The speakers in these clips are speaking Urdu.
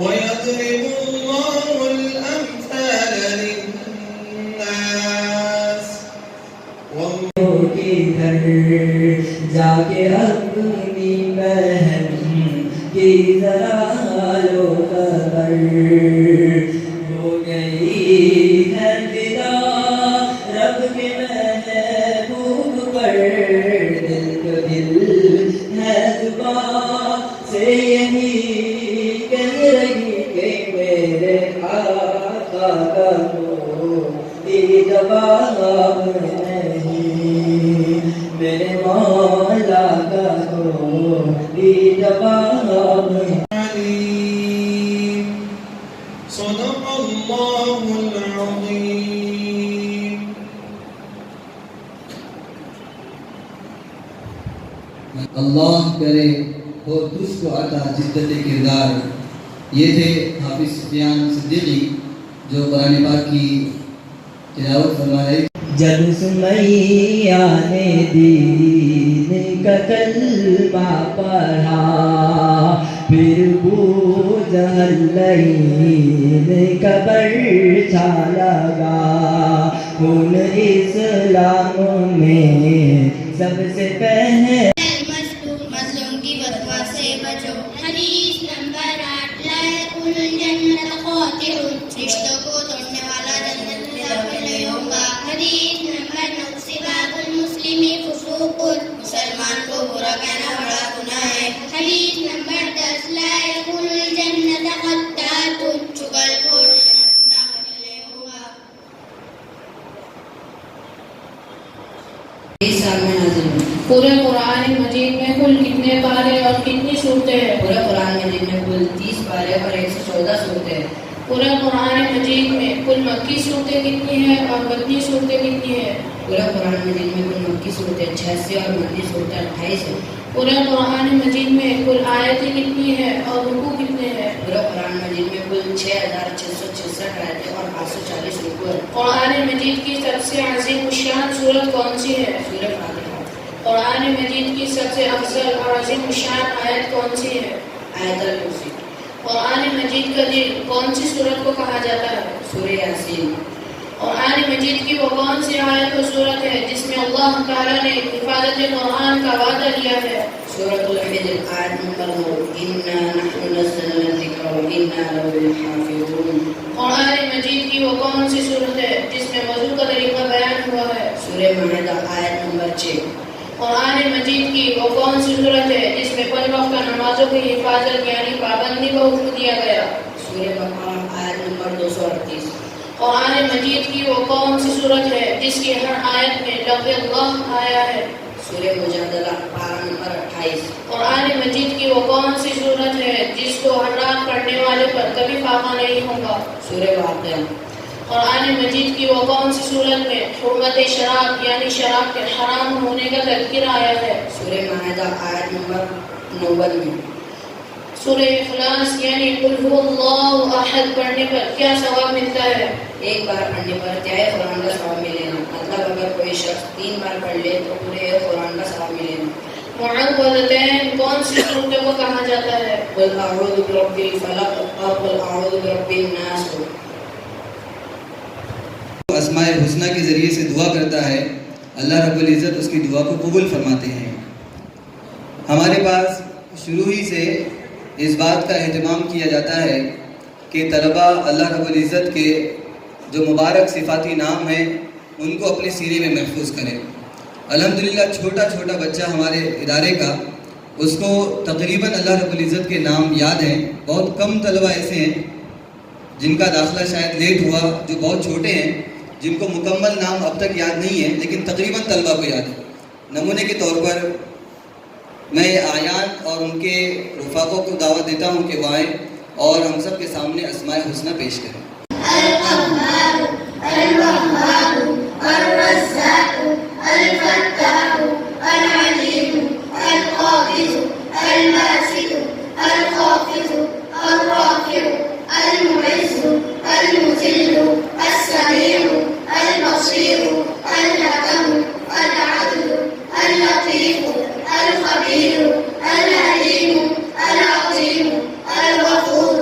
ويضرب الله الأمثال للناس کے گھر جا کے اپنی بہن کی ذرا لو خبر ہو گئی ہے فدا رب کے محبوب پر دل کو دل ہے زبان سے یہی کہہ رہی کہ میرے آقا کا کوئی جواب نہیں، میرے مولا کا کوئی جواب عليم صدق الله العظيم. اللہ کرے ہو تجھ کو عطا جدت کردار. یہ تھے حافظ سفیان صدیقی جو قرآن پاک کی تلاوت فرما رہے. جب سمیہ نے دین کا کلمہ پڑھا پھر بو جہل لعین کا برچھا لگا، خون اسلام میں سب سے پہلے مظلوم کی بدوا سے بچو. حدیث نمبر 8 لا يدخل الجنة قاطع، رشتوں کو توڑنے والا جنت میں داخل نہیں ہوگا. حدیث نمبر 9 سباب المسلم فسوق، مسلمان کو برا کہنا بڑا گناہ ہے. حدیث نمبر 10 لا يدخل الجنة قطات، چغل خور جنت میں داخل نہیں ہوگا. پورے قرآن مجید میں کل کتنے پارے اور کتنی صورتیں ہیں؟ پورے قرآن مجید میں کل 30 پارے اور 114 صورتیں ہیں. پورے قرآن مجید میں کل مکی صورتیں کتنی ہیں اور مدنی صورتیں کتنی ہیں؟ پورے قرآن مجید میں کل مکی صورتیں 86 اور مدنی صورتیں 28 ہیں. پورے قرآن مجید میں کل آیتیں کتنی ہیں اور رکوع کتنے ہیں؟ پورے قرآن مجید میں کل 6666 آیتیں اور 840 رکوع ہیں. قرآن مجید کی سب سے عظیم الشان سورت کون سی ہے؟ سورہ فاتحہ. قرآن مجید کی سب سے افضل اور عظیم الشان آیت کون سی ہے؟ آیت الکرسی. قرآن مجید کا دل کون سی سورت کو کہا جاتا ہے؟ سورہ یاسین. قرآن مجید کی وہ کون سی آیت و سورت ہے جس میں اللہ تعالیٰ نے حفاظت قرآن کا وعدہ لیا ہے؟ سورۃ الحجر آیت نمبر 9 انا نحن نزلنا الذکر وانا له لحافظون. قرآن مجید کی وہ کون سی سورت ہے جس میں وضو کا طریقہ بیان ہوا ہے؟ سورہ مائدہ آیت نمبر 6. قرآن مجید کی وہ کون سی صورت ہے جس میں 5 وقت نمازوں کی حفاظت یعنی پابندی کا حکم دیا گیا؟ سورہ بقرہ آیت نمبر 238. قرآن مجید کی وہ کون سی صورت ہے جس کی ہر آیت میں لفظ اللہ آیا ہے؟ سورہ مجادلہ پارہ نمبر 28. قرآن مجید کی وہ کون سی صورت ہے جس کو ہر رات پڑھنے والے پر کبھی فاقہ نہیں ہوگا؟ سورہ واقعہ. قرآن مجید کی وہ کون سی صورت میں حرمت شراب یعنی شراب کے حرام ہونے کا تذکرہ آیا ہے؟ سورہ مائدہ آیت نمبر 90 میں. سورہ اخلاص یعنی قل هو اللہ احد پڑھنے پر کیا ثواب ملتا ہے؟ ایک بار پڑھنے پر تہائے قرآن کا ثواب ملے گا. مطلب اگر کوئی شخص 3 بار پڑھ لے تو پورے قرآن کا ثواب ملے گا. معوذتین کون سی صورتوں کو کہا جاتا ہے؟ قل اعوذ برب الفلق اور قل اعوذ برب الناس. اسماء الحسنہ کے ذریعے سے دعا کرتا ہے اللہ رب العزت اس کی دعا کو قبول فرماتے ہیں. ہمارے پاس شروع ہی سے اس بات کا اہتمام کیا جاتا ہے کہ طلبہ اللہ رب العزت کے جو مبارک صفاتی نام ہیں ان کو اپنے سینے میں محفوظ کریں. الحمدللہ چھوٹا چھوٹا بچہ ہمارے ادارے کا اس کو تقریباً اللہ رب العزت کے نام یاد ہیں. بہت کم طلبہ ایسے ہیں جن کا داخلہ شاید لیٹ ہوا جو بہت چھوٹے ہیں جن کو مکمل نام اب تک یاد نہیں ہے لیکن تقریباً طلبہ کو یاد ہے. نمونے کے طور پر میں اعیان اور ان کے رفاقوں کو دعوت دیتا ہوں کہ وہ آئیں اور ہم سب کے سامنے اسماء الحسنہ پیش کریں. القهار الوهاب الرزاق الفتاح العليم القابض الباسط الخافض الرافع المعز المذل السميع البصير الحكم العدل اللطيف الخبير العليم العظيم الغفور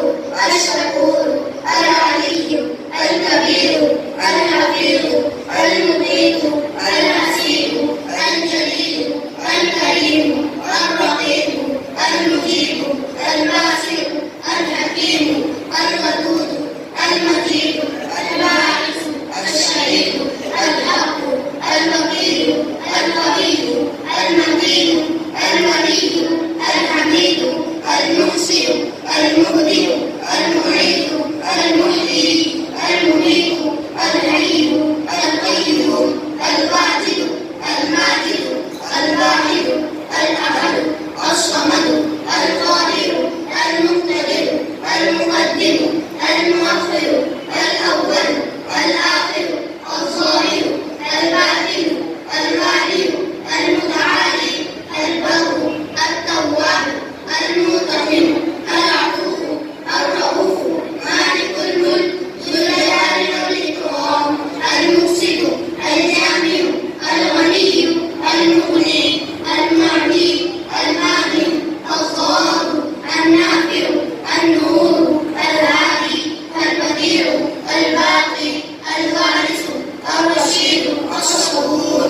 المعيد المحيي المميت الحي القيوم الواجد الماجد الواحد الأحد الصمد القادر المقتدر المقدم المؤخر الأول الآخر الظاهر الباطن الواحد المتعالي البر التواب المنتقم العفو الرؤوف مالك الملك ذو الجلال والإكرام المفسد الجامع الغني المغني المعطي المانع الضار النافع النور الهادي البديع الباقي الوارث الرشيد الصبور.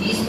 30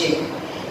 6।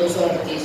238।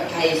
28।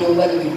99।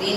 3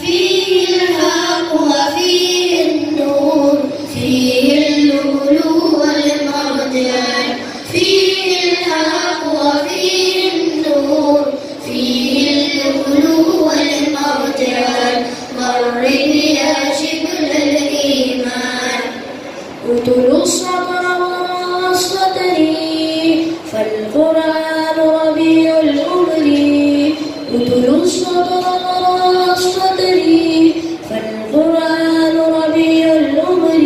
فيه الحق وفيه النور فيه اللؤلؤ والمرجان فيه الحق وفيه النور فيه اللؤلؤ والمرجان غرد يا شبل الإيمان اتلوا الصبر وراء الصدر فالقرآن ربيع الأمر اتلوا الصبر وراء الصدر فالقرآن ربيع الأمر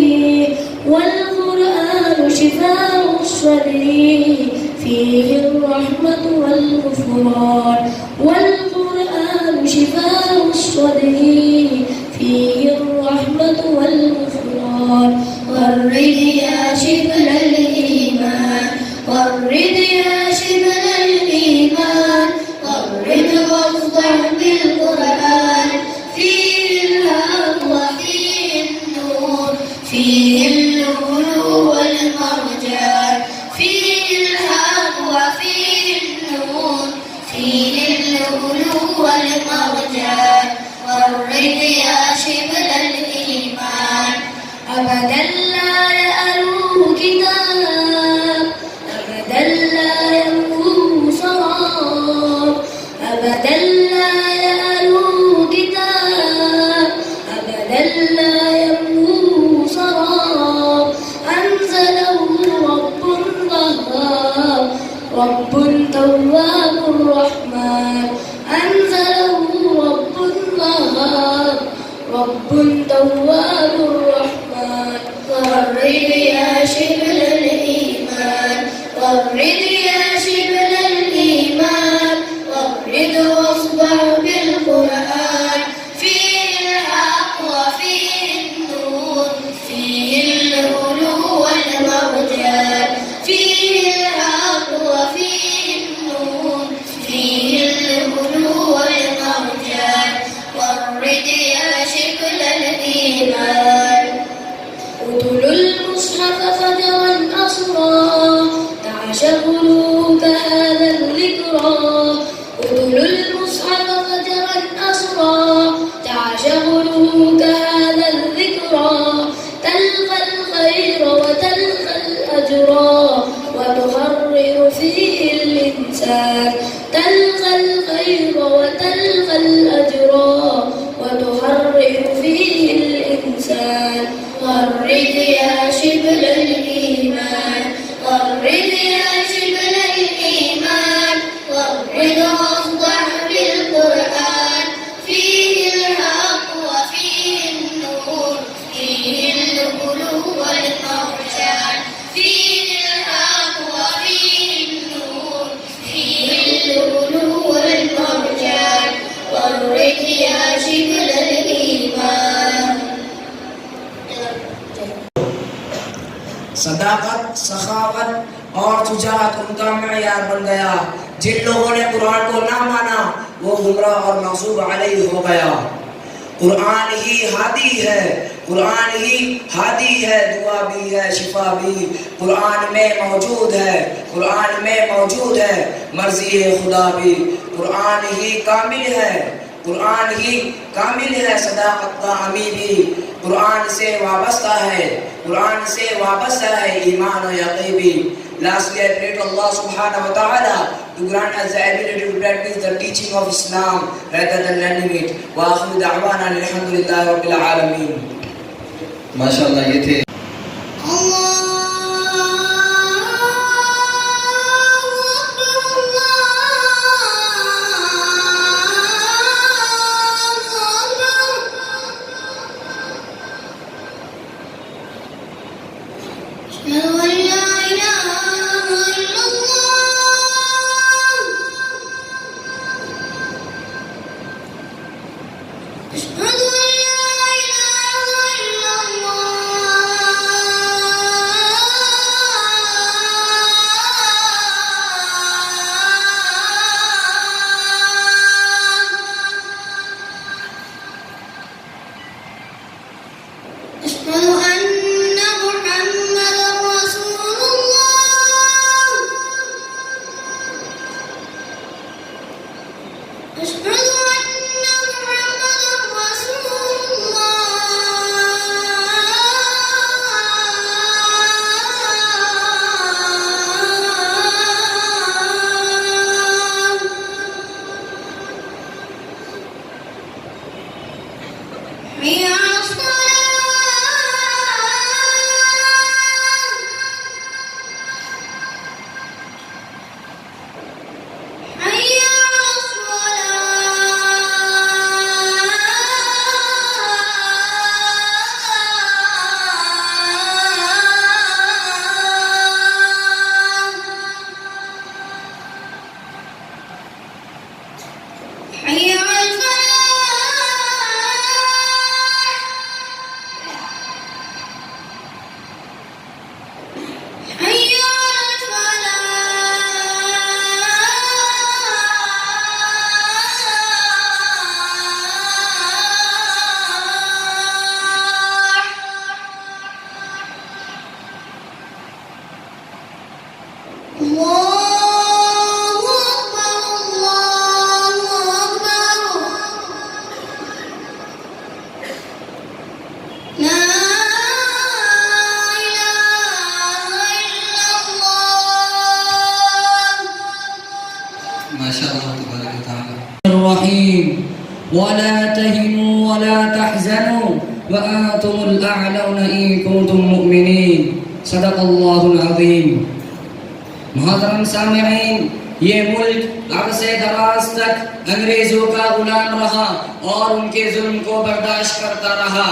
والقرآن شفاء الصدر فيه الرحمة والغفران والقرآن شفاء الصدر فيه الرحمة والغفران غرد يا شبل الإيمان غرد يا شبل الإيمان غرد واصدع بالقرآن فيه الحق وفيه النور فيه اللؤلؤ والمرجان فيه الحق وفيه النور فيه اللؤلؤ والمرجان غرد يا شبل الإيمان أبدا لا يألوه كتاب أبدا لا يموه سراب أبدا لا يألوه كتاب أبدا لا يموه سراب أنزله رب قهار رب تواب الرحمن أنزله رب قهار رب تواب الرحمن غرد يا شبل الإيمان غرد يا شبل الإيمان غرد واصدع بالقرآن فيه الحق وفيه النور فيه اللؤلؤ والمرجان فيه الحق وتصغر فيه الإنسان تلقى الخير وتلقى الأجر وتحرر فيه الإنسان غرد يا شبل الإيمان غرد يا شبل الإيمان غرد واخضع بالقرآن فيه الحق وفيه النور فيه اللؤلؤ والمرجان فيه الحق وفيه النور فيه اللؤلؤ والمرجان غرد يا شبل الإيمان. صداقت، سخاوت اور شجاعت ان کا معیار بن گیا. جن لوگوں نے قرآن کو نہ مانا وہ گمراہ اور مغضوب علیہ ہو گیا. قرآن ہی ہادی ہے، قرآن ہی ہادی ہے، دعا بھی ہے، شفا بھی قرآن میں موجود ہے، قرآن میں موجود ہے، مرضی خدا بھی قرآن ہی کامل ہے، قرآن ہی کامل ہے. صداقت کا حامی بھی قرآن سے وابستہ ہے، قرآن سے وابستہ ہے ایمان و یقین بھی. Lastly, I pray to Allah subhanahu wa ta'ala to grant us the ability to practice the teaching of Islam rather than learning it. Wa akhiru da'wana alhamdulillahi rabbil alameen. ماشاءاللہ یہ تھے الرحيم ولا تهنوا ولا تحزنوا وأنتم الأعلون إن كنتم مؤمنين صدق الله العظيم. محترم سامعین، یہ ملک عرصے دراز تک انگریزوں کا غلام رہا اور ان کے ظلم کو برداشت کرتا رہا،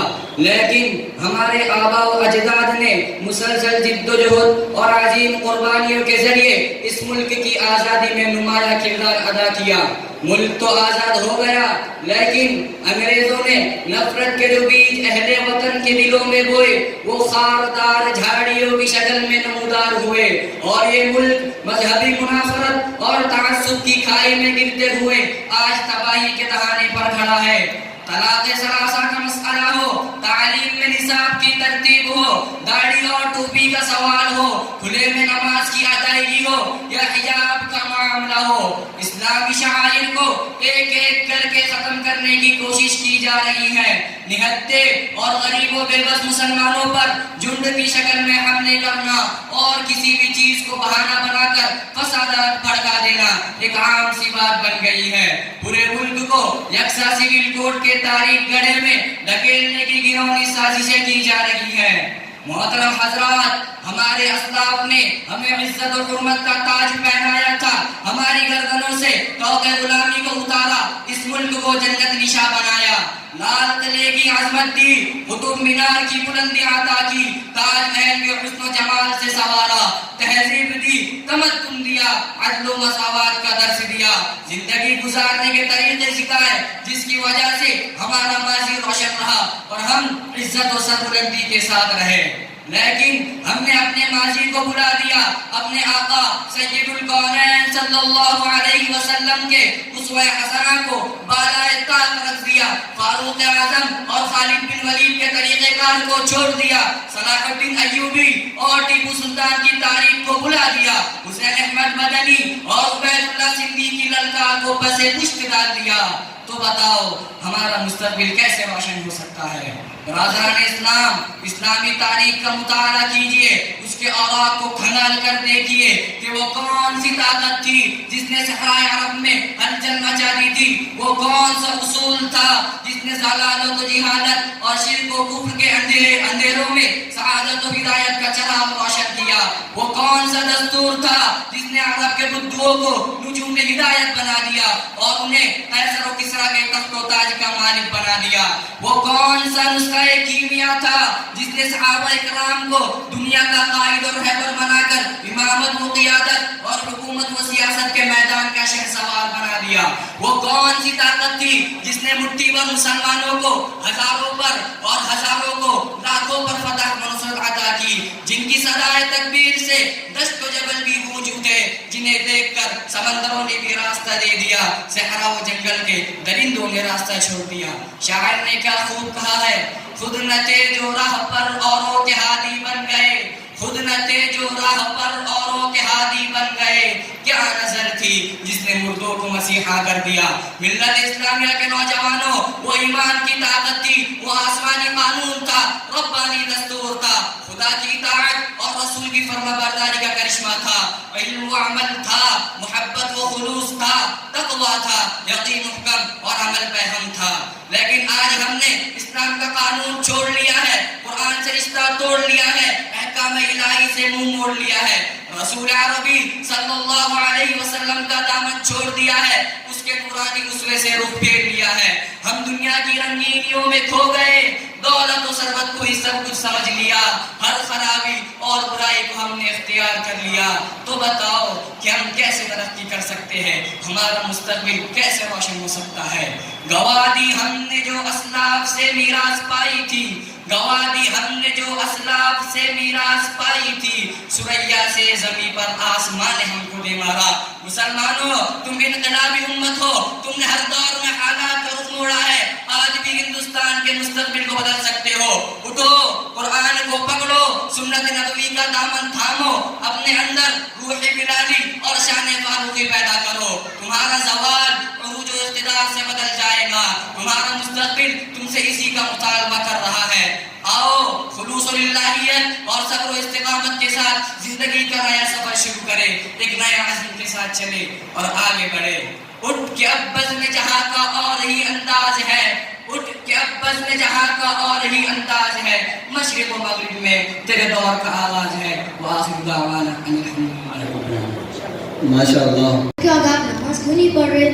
لیکن ہمارے آباء و اجداد نے مسلسل جد و جہد اور عظیم قربانیوں کے ذریعے اس ملک کی آزادی میں نمایاں کردار ادا کیا. ملک تو آزاد ہو گیا، لیکن انگریزوں نے نفرت کے جو بیج اہل وطن کے دلوں میں بوئے وہ خاردار جھاڑیوں کی شکل میں نمودار ہوئے، اور یہ ملک مذہبی منافرت اور تعصب کی کھائی میں گرتے ہوئے آج تباہی کے دہانے پر کھڑا ہے. طلاق ثلاثہ کا مسئلہ ہو، تعلیم میں نصاب کی ترتیب ہو، داڑھی اور ٹوپی کا سوال ہو، کھلے میں نماز کی ادائیگی ہو یا حجاب کا معاملہ ہو، اسلام اسلامی شعائر کو ایک ایک کر کے ختم کرنے کی کوشش کی جا رہی ہے. نہتے اور غریب و بے بس مسلمانوں پر جھنڈ کی شکل میں حملے کرنا اور کسی بھی چیز کو بہانہ بنا کر فسادات بھڑکا دینا ایک عام سی بات بن گئی ہے. پورے ملک کو یکساں سول کوڈ کے تاریخ گڑھے میں دھکیلنے کی گھناؤنی سازشیں کی جا رہی ہیں. محترم حضرات، ہمارے اسلاف نے ہمیں عزت و حرمت کا تاج پہنایا تھا، ہماری گردنوں سے طوق غلامی کو اتارا، اس ملک کو جنت نشاں بنایا، لال قلعے کی عظمت دی، قطب مینار کی بلندی عطا کی، تاج محل کے حسن و جمال سے سوارا، تہذیب دی، تمدن دیا، عدل و مساوات کا درس دیا، زندگی گزارنے کے طریقے سکھائے جس کی وجہ سے ہمارا ماضی روشن رہا اور ہم عزت و سربلندی کے ساتھ رہے. لیکن ہم نے اپنے ماضی کو بھلا دیا، اپنے آقا سید الکونین صلی اللہ علیہ وسلم کے اسوہ حسنہ کو بالائے طاق رکھ دیا، فاروق اعظم اور خالد بن ولید کے طریقہ کار کو چھوڑ دیا، صلاح الدین ایوبی اور ٹیپو سلطان کی تاریخ کو بھلا دیا، حسین احمد مدنی اور عبید اللہ سندھی کی للکار کو پس پشت ڈال دیا. تو بتاؤ ہمارا مستقبل کیسے روشن ہو سکتا ہے؟ برادران اسلام، اسلامی تاریخ کا مطالعہ کیجئے، اس کے اوراق کو کھنگال کر دیکھیے کہ وہ کون سی طاقت تھی جس نے صحرائے عرب میں ہلچل مچا دی تھی، وہ کون سا اصول تھا جس نے ضلالت و جہالت اور شرک و کفر کے اندھیروں میں سعادت و ہدایت کا چراغ روشن کیا، وہ کون سا دستور تھا جس نے عرب کے بدوؤں کو نجوم ہدایت بنا دیا اور انہیں قیصر و کسریٰ کے تخت و تاج کا مالک بنا دیا، وہ کون سا نسخہ کیمیا تھا جس نے صحابہ اکرام کو دنیا کا قائد اور رہبر بنا کر امامت و قیادت اور حکومت و سیاست کے میدان کا شہسوار بنا دیا، وہ کون سی طاقت تھی جس نے مٹھی بھر مسلمانوں کو ہزاروں پر اور ہزاروں کو لاکھوں پر فتح و نصرت عطا کی، جن کی صدائے تکبیر سے دشت و جبل بھی گونج اٹھے، جنہیں دیکھ کر سمندروں نے بھی راستہ دے دیا، صحرا و جنگل کے درندوں نے راستہ چھوڑ دیا. شاعر نے کیا خوب کہا ہے، خود نہ تھے جو راہ پر اوروں کے ہادی بن گئے، خود نہ تھے جو راہ پر اوروں کے ہادی بن گئے، کیا نظر تھی جس نے مردوں کو مسیحا کر دیا. ملت اسلامیہ کے نوجوانوں، وہ ایمان کی طاقت تھی، وہ آسمانی قانون تھا، ربانی دستور تھا، خدا کی اطاعت اور رسول کی فرما برداری کا کرشمہ تھا، علم و عمل تھا، محبت و خلوص تھا، تقویٰ تھا، یقین محکم اور عمل پہ ہم تھا. لیکن آج ہم نے اسلام کا قانون چھوڑ لیا ہے، قرآن سے رشتہ توڑ لیا ہے، احکام الہی سے منہ موڑ لیا ہے، رسول عربی صلی اللہ علیہ وسلم کا دامن چھوڑ دیا ہے، اس کے قرآنی اسوے سے رخ پھیر لیا ہے. ہم دنیا کی رنگینیوں میں کھو گئے، دولت و ثروت کو ہی سب کچھ سمجھ لیا، ہر خرابی اور برائی کو ہم نے اختیار کر لیا. تو بتاؤ کہ ہم کیسے ترقی کر سکتے ہیں، ہمارا مستقبل کیسے روشن ہو سکتا ہے؟ گوادی ہم نے جو اسلاف سے میراث پائی تھی، گوادی ہم نے جو اسلاف سے میراث پائی تھی، سریا سے زمین پر آسمان نے ہم کو دے مارا. مسلمانوں، تم انقلابی امت ہو، تم نے ہر دور میں حالات کا رخ موڑا ہے، آج بھی ہندوستان کے مستقبل کو بدل سکتے ہو. اٹھو، قرآن کو پکڑو، سنت نبوی کا دامن تھامو، اپنے اندر روح بلالی اور شان فاروقی پیدا کرو. تمہارا زوال عروج و اقتدار سے بدل جائے گا، تمہارا مستقبل تم سے اسی کا مطالبہ کر رہا ہے. آؤ خلوص و للہیت اور صبر و استقامت کے ساتھ زندگی کا نیا سفر شروع کرے، ایک نئے عزم کے ساتھ چلے اور آگے بڑھے. اٹھ کے اب بزم جہاں کا اور ہی انداز ہے، اٹھ کے اب بزم جہاں کا اور ہی انداز ہے، مشرق و مغرب میں تیرے دور کا آغاز ہے. وآخر دعوانا ان الحمدللہ رب العالمین. ماشاءاللہ. کیا آپ نماز کیوں نہیں پڑھ رہے؟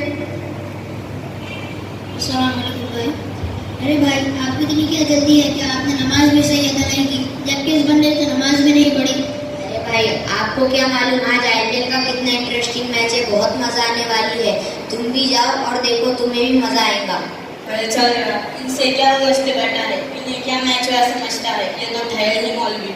السلام علیکم بھائی. ارے بھائی، آپ کو اتنی کیا جلدی ہے کہ آپ نے نماز بھی صحیح ادا نہیں کی، جبکہ اس بندے نے نماز بھی نہیں پڑھی. ارے بھائی، آپ کو کیا معلوم آج IPL کا کتنا انٹرسٹنگ میچ ہے، بہت مزہ آنے والی ہے. تم بھی جاؤ اور دیکھو، تمہیں بھی مزہ آئے گا. ارے چل رہا، ان سے کیا گشتے بیٹھا ہے، انہیں کیا میچ ویسا سمجھتا ہے، یہ تو ٹھہر ہی مولوی.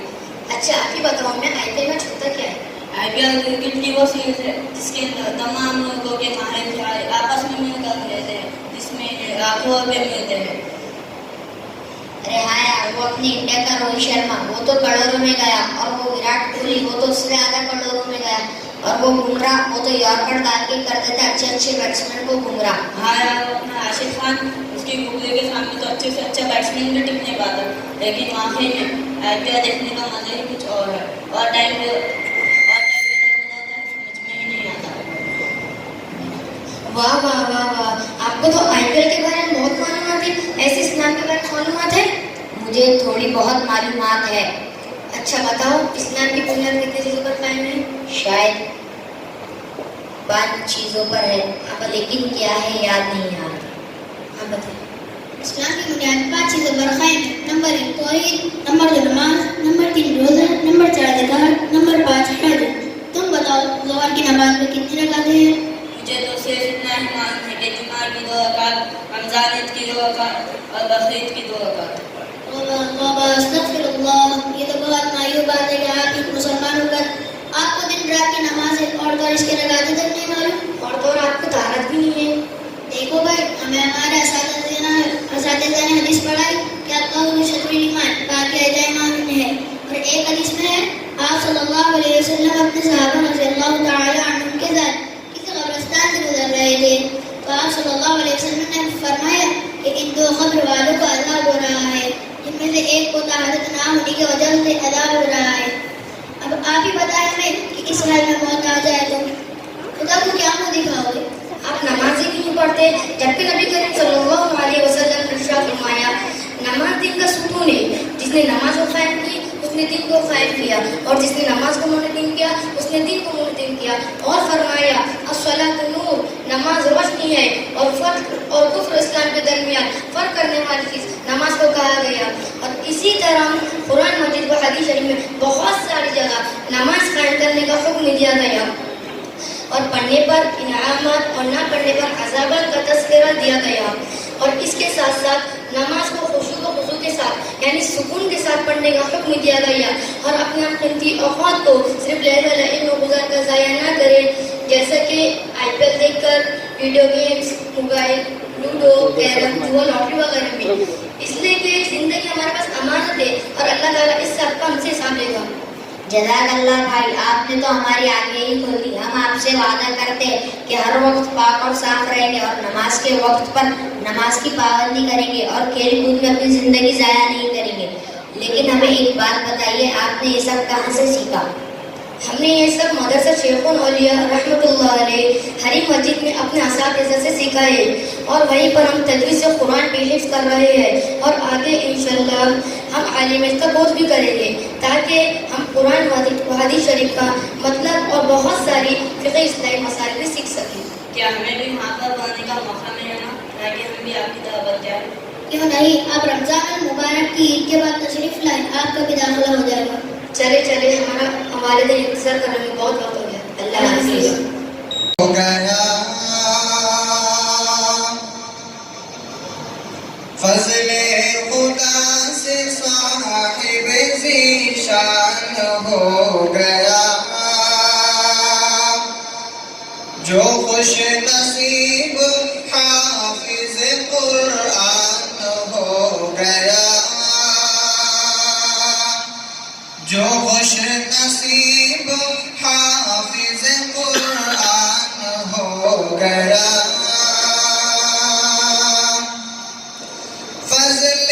اچھا آپ ہی بتاؤ، میں IPL میچ ہوتا کیا ہے؟ IPL کرکٹ کی وہ سیریز ہے جس کے اندر تمام ملکوں کے ماہر کھلاڑی آپس میں مل کر کھیلتے ہیں، جس میں لاکھوں روپے ملتے ہیں. ارے ہاں یار، وہ اپنی انڈیا کا روہت شرما، وہ تو کروڑوں میں گیا، اور وہ وراٹ کوہلی، وہ تو اس سے زیادہ کروڑوں میں گیا. اور وہ گمراہ وہ تو یارکر ڈال کے کر دیتے اچھے اچھے بیٹسمین کو گمراہ. ہاں یار اپنا راشد خان اس کی گھوڑے کے سامنے تو اچھے سے اچھا بیٹسمین بھی ٹک نہیں پاتا, لیکن واقعی میں آئی پی ایل دیکھنے کا مزہ ہی کچھ اور ہے. اور ٹائم پہ سمجھ میں ہی نہیں آتا. واہ واہ واہ واہ, آپ کو تو آئی پی ایل کے بارے میں بہت معلومات ہے. ایسے اسلام کے بارے میں معلومات ہے؟ مجھے تھوڑی بہت معلومات ہے. اچھا بتاؤ, اسلام کی بنیاد کتنی چیزوں پر قائم ہے؟ شاید 5 چیزوں پر ہے, اب لیکن کیا ہے یاد نہیں آ رہا. آپ بتائیں. اسلام کی بنیاد 5 چیزوں پر قائم ہے. نمبر 1 توحید, نمبر 2 نماز, نمبر 3 روزہ, نمبر 4 زکات, نمبر 5 حج. تم بتاؤ ظہر کی نماز میں کتنی رکعتیں ہیں؟ مجھے تو صرف اتنا ہی معلوم ہے کہ جمعہ کی 2 رکعت, رمضان عید کی 2 رکعت اور بقرعید کی 2 رکعت. توبہ استغفر اللہ, یہ تو بہت معیوب بات ہے کہ آپ ایک مسلمان ہو کر آپ کو دن رات کی نماز اور تو اس کے رکعتیں تک نہیں معلوم, اور تو آپ کو طہارت بھی نہیں ہے. دیکھو بھائی, ہمیں ہمارے اساتذہ نے حدیث پڑھائی کہ اللہ شطر ایمان, باقی ایمان ہے. اور ایک حدیث میں ہے آپ صلی اللہ علیہ وسلم اپنے صحابہ رضی اللہ تعالی عنہم کے ساتھ کسی قبرستان سے گزر رہے تھے, تو آپ صلی اللہ علیہ وسلم نے فرمایا کہ ان 2 قبر والوں کو عذاب ہو رہا ہے, جن میں سے ایک کو طہارت نہ ہونے کی وجہ سے عذاب ہو رہا ہے. اب آپ ہی بتائیں ہمیں کہ اس حال میں موت آ جائے تو خدا کو کیا منہ دکھاؤ گے؟ آپ نماز ہی کیوں پڑھتے؟ جبکہ نبی کریم صلی اللہ علیہ وسلم نے ارشاد فرمایا نماز دین کا ستون ہے, جس نے نماز کو قائم کی اس نے دین کو قائم کیا, اور جس نے نماز کو منظم کیا اس نے دین کو منظم کیا. اور فرمایا الصلاۃ نور, نماز روشنی ہے, اور فرق اور کفر اسلام کے درمیان فرق کرنے والی چیز نماز کو کہا گیا. اور اسی طرح قرآن مجید و حدیث شریف میں بہت ساری جگہ نماز قائم کرنے کا حکم دیا گیا, اور پڑھنے پر انعامات اور نہ پڑھنے پر عذابات کا تذکرہ دیا گیا. اور اس کے ساتھ ساتھ نماز کو خشوع کے ساتھ یعنی سکون کے ساتھ پڑھنے کا حکم دیا گیا, اور اپنے قیمتی اوقات کو صرف لہو لعب و گزار کا ضائع نہ کرے, جیسا کہ آئی پی ایل دیکھ کر, video games, mobile, ludo, carrom, جوا, لاٹری وغیرہ میں, اس لیے کہ زندگی ہمارے پاس امانت ہے اور اللہ تعالیٰ اس سب کا ہم سے حساب لے گا. جزاک اللہ بھائی, آپ نے تو ہماری آنکھیں ہی کھول دی. ہم آپ سے وعدہ کرتے ہیں کہ ہر وقت پاک اور صاف رہیں گے, اور نماز کے وقت پر نماز کی پابندی کریں گے, اور کھیل کود میں اپنی زندگی ضائع نہیں کریں گے. لیکن ہمیں ایک بات بتائیے, آپ نے یہ سب کہاں سے سیکھا؟ ہم نے یہ سب مدرسہ شیخ الاولیاء رحمۃ اللہ علیہ حریم مسجد میں اپنے اساتذہ سے سیکھا ہے, اور وہیں پر ہم تدریس قرآن بھی حفظ کر رہے ہیں, اور آگے انشاءاللہ ہم عالم کا کورس بھی کریں گے, تاکہ ہم قرآن و حدیث شریف کا مطلب اور بہت ساری فقہ اسلامی مسائل بھی سیکھ سکیں. کیا ہمیں بھی وہاں پر پڑھنے کا موقع ملے گا تاکہ ہم بھی آپ کی طرح بن جائیں؟ کیوں نہیں, آپ رمضان المبارک کی عید کے بعد تشریف لائیں, آپ کا بھی داخلہ ہو جائے گا. چلے ہمارا والدین انتظار کرنے میں بہت وقت ہو گیا. اللہ حافظ. ہو گیا فضل خدا سے صاحب ذیشان ہو گیا, جو خوش نصیب حافظ قرآن ہو گیا, جو خوش نصیب حافظ قرآن ہو گیا. فضل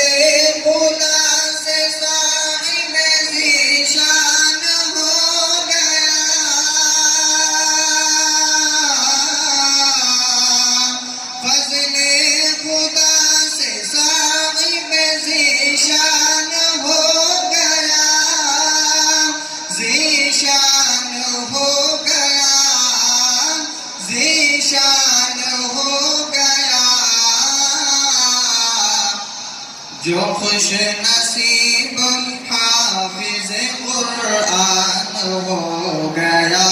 خدا سے صاحب ذیشان ہو گیا, فضل خدا سے صاحب ذیشان ہو گیا, ذیشان ہو گیا, ذیشان ہو گیا, جو خوش نصیب حافظ قرآن ہو گیا,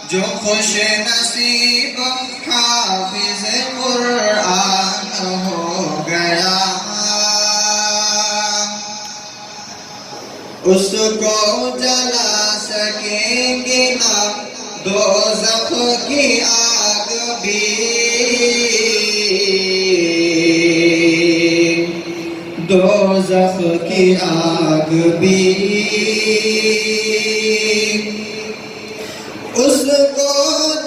جو خوش نصیب حافظ قرآن ہو گیا, اس کو جلا سکیں گے نہ دوزخ کی آگ بھی, دوزخ کی آگ بھی, اس کو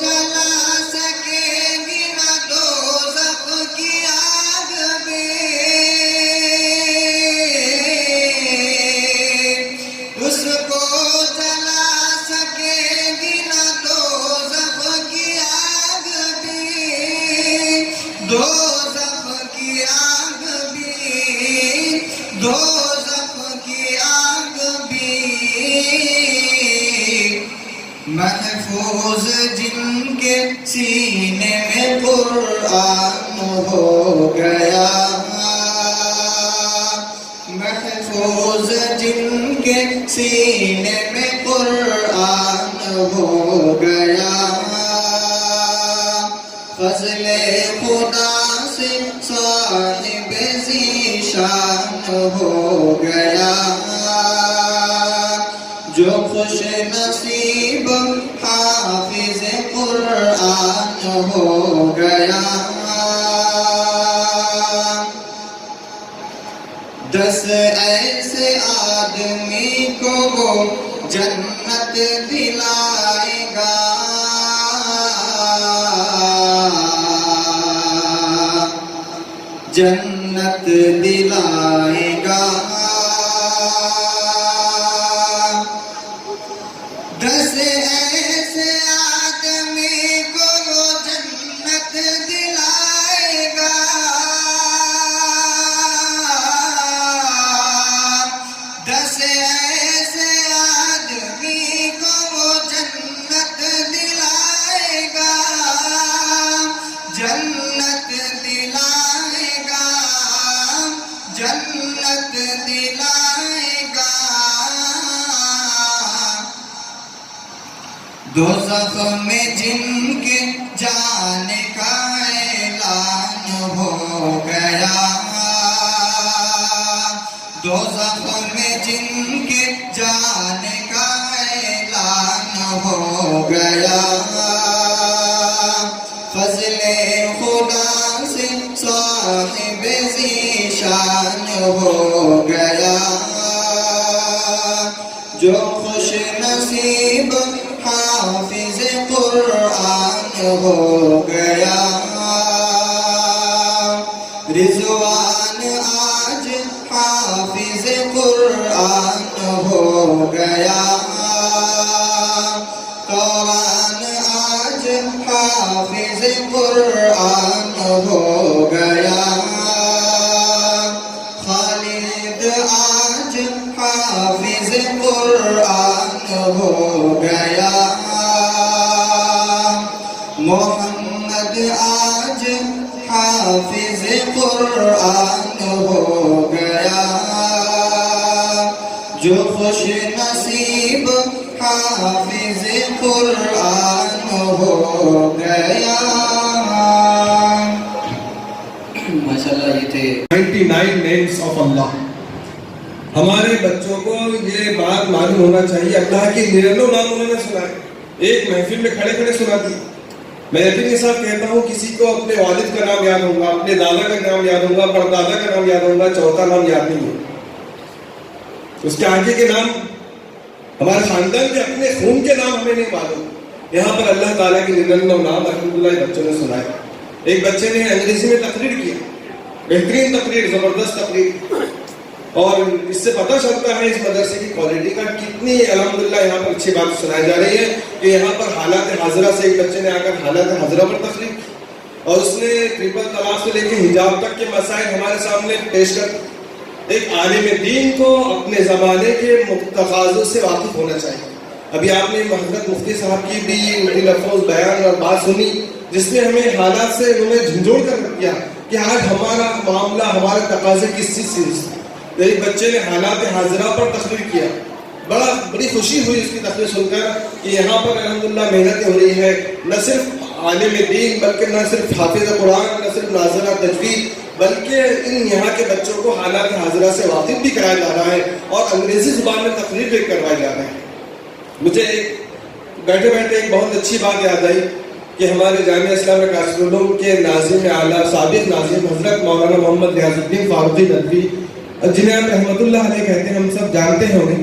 جلا سکے گی نہ دوزخ کی آگ بھی، اس کو جلا سکے گی نہ دوزخ کی آگ بھی، دوزخ کی آگ بھی، دوزخ کی آگ بھی۔ محفوظ جن کے سینے میں قرآن ہو گیا، محفوظ جن کے سینے میں قرآن ہو گیا، فضل خدا سے صاحب ذیشان ہو گیا، جو خوش نصیب حافظ قرآن ہو گیا۔ 10 ایسے آدمی کو وہ جنت دلائے گا، جنت دلائے گا۔ 10 ایسے آدمی کو وہ جنت دلائے گا، 10 ایسے آدمی کو وہ جنت دلائے گا، جنت دلائے گا، جنت دلائے گا۔ دوزخ میں جن کے جانے کا اعلان ہو گیا، دوزخ میں جن کے جانے کا اعلان ہو گیا، فضل خدا سے صاحب ذیشان ہو گیا، جو خوش نصیب حافظ قرآن ہو گیا۔ رضوان آج حافظ قرآن ہو گیا، قرآن آج حافظ قرآن ہو گیا، خالد آج حافظ قرآن ہو گیا، محمد آج حافظ قرآن ہو گیا، جو خوش نصیب حافظ قرآن ہو گیا۔ ماشاءاللہ یہ تھے 99 names of Allah۔ ہمارے بچوں کو یہ بات معلوم ہونا چاہیے اللہ کے 99 نام انہوں نے سنائے، ایک محفل میں کھڑے کھڑے سنا دی۔ میں یقین کے ساتھ کہتا ہوں کسی کو اپنے والد کا نام یاد ہوگا، اپنے دادا کا نام یاد ہوگا، پردادا کا نام یاد ہوگا، چوتھا نام یاد نہیں ہے، اس کے آگے کے نام ہمارے خاندان کے اپنے خون کے نام ہمیں نہیں معلوم۔ یہاں پر اللہ تعالیٰ کے 99 نام الحمدللہ بچوں نے سنائے۔ ایک بچے نے انگریزی میں تقریر کی، بہترین تقریر، زبردست تقریر، اور اس سے پتہ چلتا ہے اس مدرسے کی کوالٹی کا کتنی الحمدللہ یہاں پر اچھی بات سنائی جا رہی ہے کہ یہاں پر حالات حاضرہ سے ایک بچے نے آ کر حالات حاضرہ پر تقریر کی، اور اس نے ٹرپل طلاق سے لے کے حجاب تک کے مسائل ہمارے سامنے پیش کر۔ ایک عالم دین کو اپنے زمانے کے تقاضوں سے واقف ہونا چاہیے۔ ابھی آپ نے حضرت مفتی صاحب کی بھی لفظ بیان اور بات سنی جس نے ہمیں حالات سے انہوں نے جھنجھوڑ کر رکھ دیا کہ آج ہمارا معاملہ، ہمارے تقاضے کس چیز سے۔ ایک بچے نے حالات حاضرہ پر تقریر کیا، بڑی خوشی ہوئی اس کی تقریر سن کر کہ یہاں پر الحمدللہ محنتیں ہو رہی ہے، نہ صرف عالم دین بلکہ نہ صرف حافظ قرآن، نہ صرف ناظرہ تجوید، بلکہ ان یہاں کے بچوں کو حالات حاضرہ سے واقف بھی کرایا جا رہا ہے اور انگریزی زبان میں تقریر بھی کروائے جا رہے ہیں۔ مجھے بیٹھے بیٹھے ایک بہت اچھی بات یاد آئی کہ ہمارے جامعہ اسلامیہ کاشف العلوم کے ناظم اعلیٰ سابق ناظم حضرت مولانا محمد ریاض الدین فاروقی ندوی، جنہیں آپ رحمۃ اللہ علیہ کہتے ہیں، ہم سب جانتے ہیں انہیں،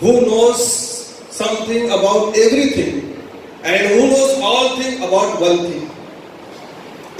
who knows something about everything and who knows all thing about one thing।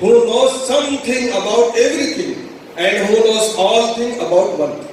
who knows something about everything and who knows all thing about one thing,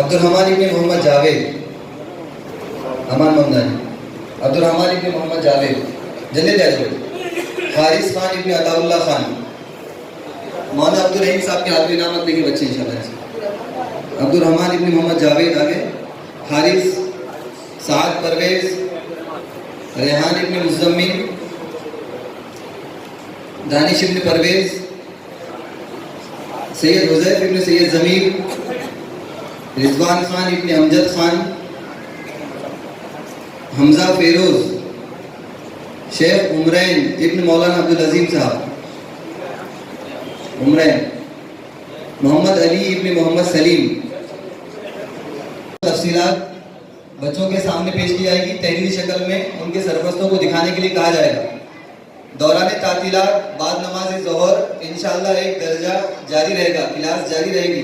عبد الرحمن ابن محمد جاوید امان ممدانی عبد الرحمن ابن محمد جاوید جلدی جا جاؤ حارث خان ابن عطا اللہ خان مولانا عبد الرحیم صاحب کے ہاتھ میں انعامت دیں گے بچے انشاءاللہ عبد الرحمن ابن محمد جاوید آگے حارث سعد پرویز ریحان ابن مزمل دانش ابن پرویز سید حذیف ابن سید ضمیر رضوان خان ابن امجد خان حمزہ فیروز شیخ عمرین ابن مولانا عبدالعظیم صاحب عمرین محمد علی ابن محمد سلیم تفصیلات بچوں کے سامنے پیش کی جائے گی تحریری شکل میں ان کے سرپرستوں کو دکھانے کے لیے کہا جائے گا دوران تعطیلات بعد نماز ظہر انشاءاللہ ایک درجہ جاری رہے گا کلاس جاری رہے گی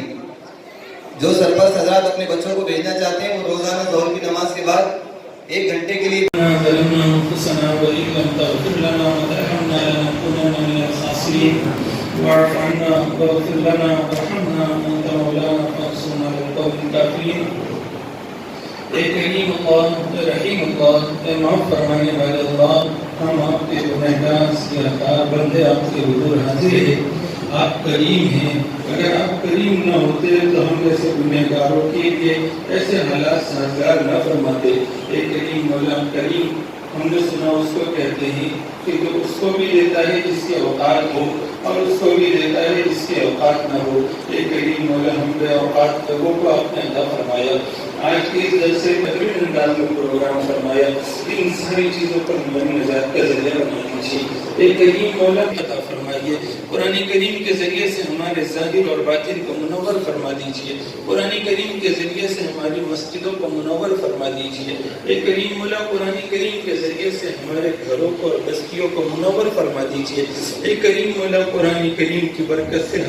جو سرپرست حضرات اپنے بچوں کو بھیجنا چاہتے ہیں وہ روزانہ ظہر کی نماز کے بعد 1 گھنٹے کے لیے واعف عنا واغفر لنا وارحمنا وانت مولانا فانصرنا على القوم الكافرين اے کریم اللہ اے رحیم اللہ اے معاف فرمانے والے اللہ ہم آپ کے گنہگار سیاہکار بندے آپ کے حضور حاضر ہیں آپ کریم ہیں اگر آپ کریم نہ ہوتے تو ہم ایسے گنہگاروں کے لیے ایسے حالات سازگار نہ فرماتے اے کریم مولا کریم ہم نے سنا اس کو کہتے ہیں کہ جو اس کو بھی دیتا ہے جس کی اوقات ہو اور اس کو بھی دیتا ہے جس کی اوقات نہ ہو اے کریم مولا ہم نے اوقات لوگوں کو آپ نے عطا فرمایا آج کے اس جلسے میں بہترین انداز میں پروگرام فرمایا ان ساری چیزوں پر ہماری نجات کا ذریعہ بنا دیجیے اے کریم مولا عطا فرمائیے قرآن کریم کے ذریعے سے ہمارے ظاہر اور باطن کو منور فرما دیجیے قرآن کریم کے ذریعے سے ہماری مسجدوں کو منور فرما دیجیے اے کریم مولا قرآن کریم کے ذریعے سے ہمارے گھروں کو اور بستیوں کو منور فرما دیجیے اے کریم مولا قرآن کریم کی برکت سے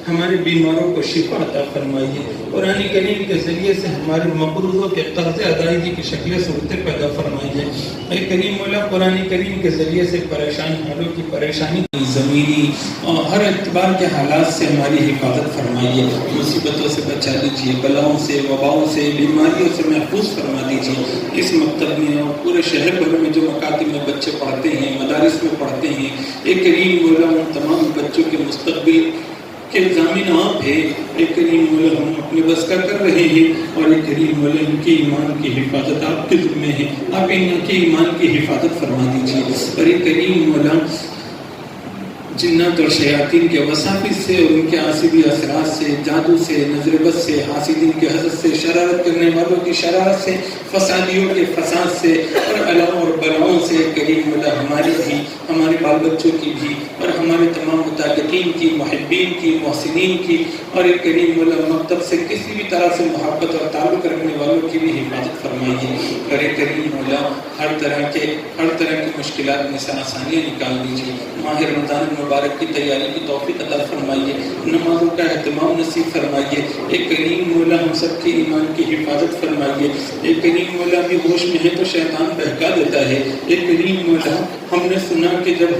ہمارے بیماروں کو شفا عطا فرمائیے قرآن کریم کے ذریعے سے ہمارے مقروضوں کے قرض ادائیگی کی شکل صورتیں پیدا فرمائیے اے کریم مولا قرآن کریم کے ذریعے سے پریشان حالوں کی پریشانی زمینی اور ہر اعتبار کے حالات سے ہماری حفاظت فرمائیے مصیبتوں سے بچا دیجیے بلاؤں سے وباؤں سے بیماریوں سے محفوظ فرما دیجیے اس مکتب میں اور پورے شہر بھر میں جو مکاتب میں بچے پڑھتے ہیں مدارس میں پڑھتے ہیں ایک کریم مولا ان تمام بچوں کے مستقبل کے ضامن آپ ہیں ایک کریم مولا ہم اپنے بس کا کر رہے ہیں اور ایک کریم مولا ان کے ایمان کی حفاظت آپ کے ذمہ ہے آپ ان کے ایمان کی حفاظت فرما دیجیے اور ایک کریم مولا جنات اور شیاطین کے وساوس سے اور ان کے عاصبی اثرات سے جادو سے نظر بد سے حاسدین کے حسد سے شرارت کرنے والوں کی شرارت سے فسادیوں کے فساد سے اور علاؤں اور بلاؤں سے کریم مولا ہماری بھی ہمارے بال بچوں کی بھی اور ہمارے تمام متعلقین کی محبین کی محسنین کی اور ایک کریم مولا مکتب سے کسی بھی طرح سے محبت اور تعلق رکھنے والوں کی بھی حفاظت فرمائیے اور ایک کریم مولا ہر طرح کی مشکلات میں سے آسانیاں نکال دیجیے ماہ رمضان مبارک کی تیاری کی توفیق عطا فرمائیے نمازوں کا اہتمام نصیب فرمائیے ایک کریم مولا ہم سب کے ایمان کی حفاظت فرمائیے ایک کریم مولا بھی ہوش میں ہے تو شیطان بہکا دیتا ہے ایک کریم مولا ہم نے سنا کہ جب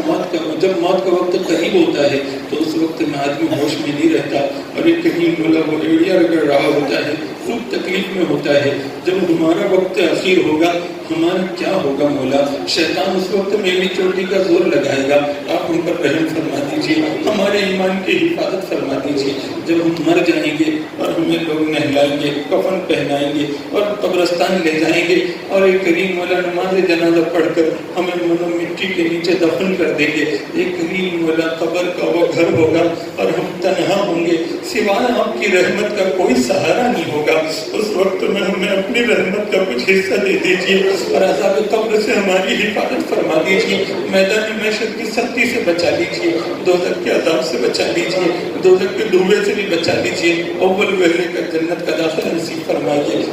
موت کا وقت قریب ہوتا ہے تو اس وقت میں آدمی ہوش میں نہیں رہتا اور ایک کریم مولا وہ ایڑیا رگڑ رہا ہوتا ہے خوب تکلیف میں ہوتا ہے جب ہمارا وقت اخیر ہوگا ہمارا کیا ہوگا مولا شیطان اس وقت میری چوٹی کا زور لگائے گا آپ ان پر رحم فرما دیجیے ہمارے ایمان کی حفاظت فرما دیجیے جب ہم مر جائیں گے اور ہمیں لوگ نہلائیں گے کفن پہنائیں گے اور قبرستان لے جائیں گے اور ایک کریم مولا نماز جنازہ پڑھ کر ہمیں منو مٹی کے نیچے دفن کر دیں گے ایک کریم مولا قبر کا وہ گھر ہوگا اور ہم تنہا ہوں گے سوائے آپ کی رحمت کا کوئی سہارا نہیں ہوگا اس وقت میں ہمیں اپنی رحمت کا کچھ حصہ دے دیجیے اور عذاب قبر سے ہماری حفاظت فرما دیجیے میدان معیشت کی سختی سے بچا لیجیے دوزخ کے عذاب سے بچا لیجیے دوزخ کے دھوئے سے بھی بچا لیجیے اول وہلے کا جنت کا داخلہ نصیب فرمائیے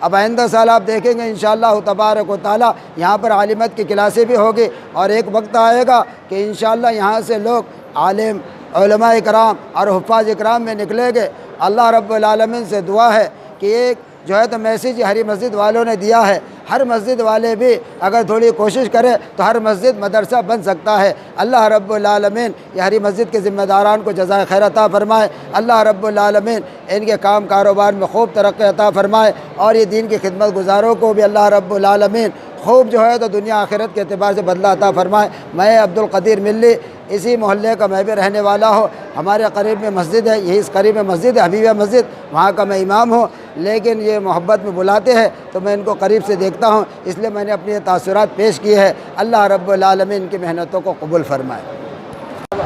اب آئندہ سال آپ دیکھیں گے انشاءاللہ تبارک و تعالی یہاں پر عالمیت کی کلاسیں بھی ہوگی، اور ایک وقت آئے گا کہ انشاءاللہ یہاں سے لوگ عالم علماء اکرام اور حفاظ اکرام میں نکلیں گے۔ اللہ رب العالمین سے دعا ہے کہ ایک جو ہے تو میسیج ہری مسجد والوں نے دیا ہے، ہر مسجد والے بھی اگر تھوڑی کوشش کرے تو ہر مسجد مدرسہ بن سکتا ہے۔ اللہ رب العالمین یہ ہری مسجد کے ذمہ داران کو جزائے خیر عطا فرمائے، اللہ رب العالمین ان کے کام کاروبار میں خوب ترقی عطا فرمائے، اور یہ دین کی خدمت گزاروں کو بھی اللہ رب العالمین خوب جو ہے تو دنیا آخرت کے اعتبار سے بدلہ عطا فرمائے۔ میں عبدالقدیر ملی اسی محلے کا میں بھی رہنے والا ہوں، ہمارے قریب میں مسجد ہے، یہی اس قریب میں مسجد ہے حبیبیہ مسجد، وہاں کا میں امام ہوں، لیکن یہ محبت میں بلاتے ہیں تو میں ان کو قریب سے دیکھتا ہوں، اس لیے میں نے اپنی یہ تاثرات پیش کی ہے۔ اللہ رب العالمین ان کی محنتوں کو قبول فرمائے۔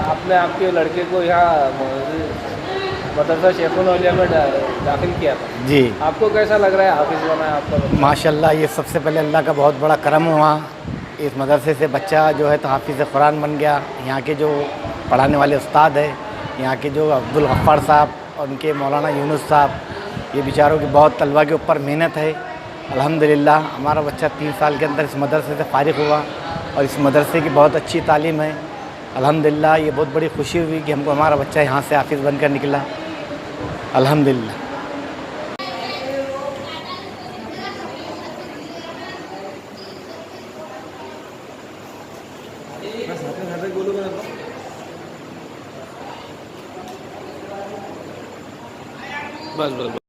آپ نے آپ کے لڑکے کو یہاں مدرسہ شیخ الاولیاء میں داخل کیا تھا جی، آپ کو کیسا لگ رہا ہے حافظ بنا ہے آپ کا بچہ؟ ماشاءاللہ یہ سب سے پہلے اللہ کا بہت بڑا کرم ہوا، اس مدرسے سے بچہ جو ہے تو حافظ قرآن بن گیا۔ یہاں کے جو پڑھانے والے استاد ہیں، یہاں کے جو عبدالغفار صاحب اور ان کے مولانا یونس صاحب، یہ بیچاروں کی بہت طلبہ کے اوپر محنت ہے۔ الحمدللہ ہمارا بچہ 3 سال کے اندر اس مدرسے سے فارغ ہوا، اور اس مدرسے کی بہت اچھی تعلیم ہے۔ الحمدللہ یہ بہت بڑی خوشی ہوئی کہ ہم کو ہمارا بچہ یہاں سے حافظ بن کر نکلا، الحمدللہ۔ بس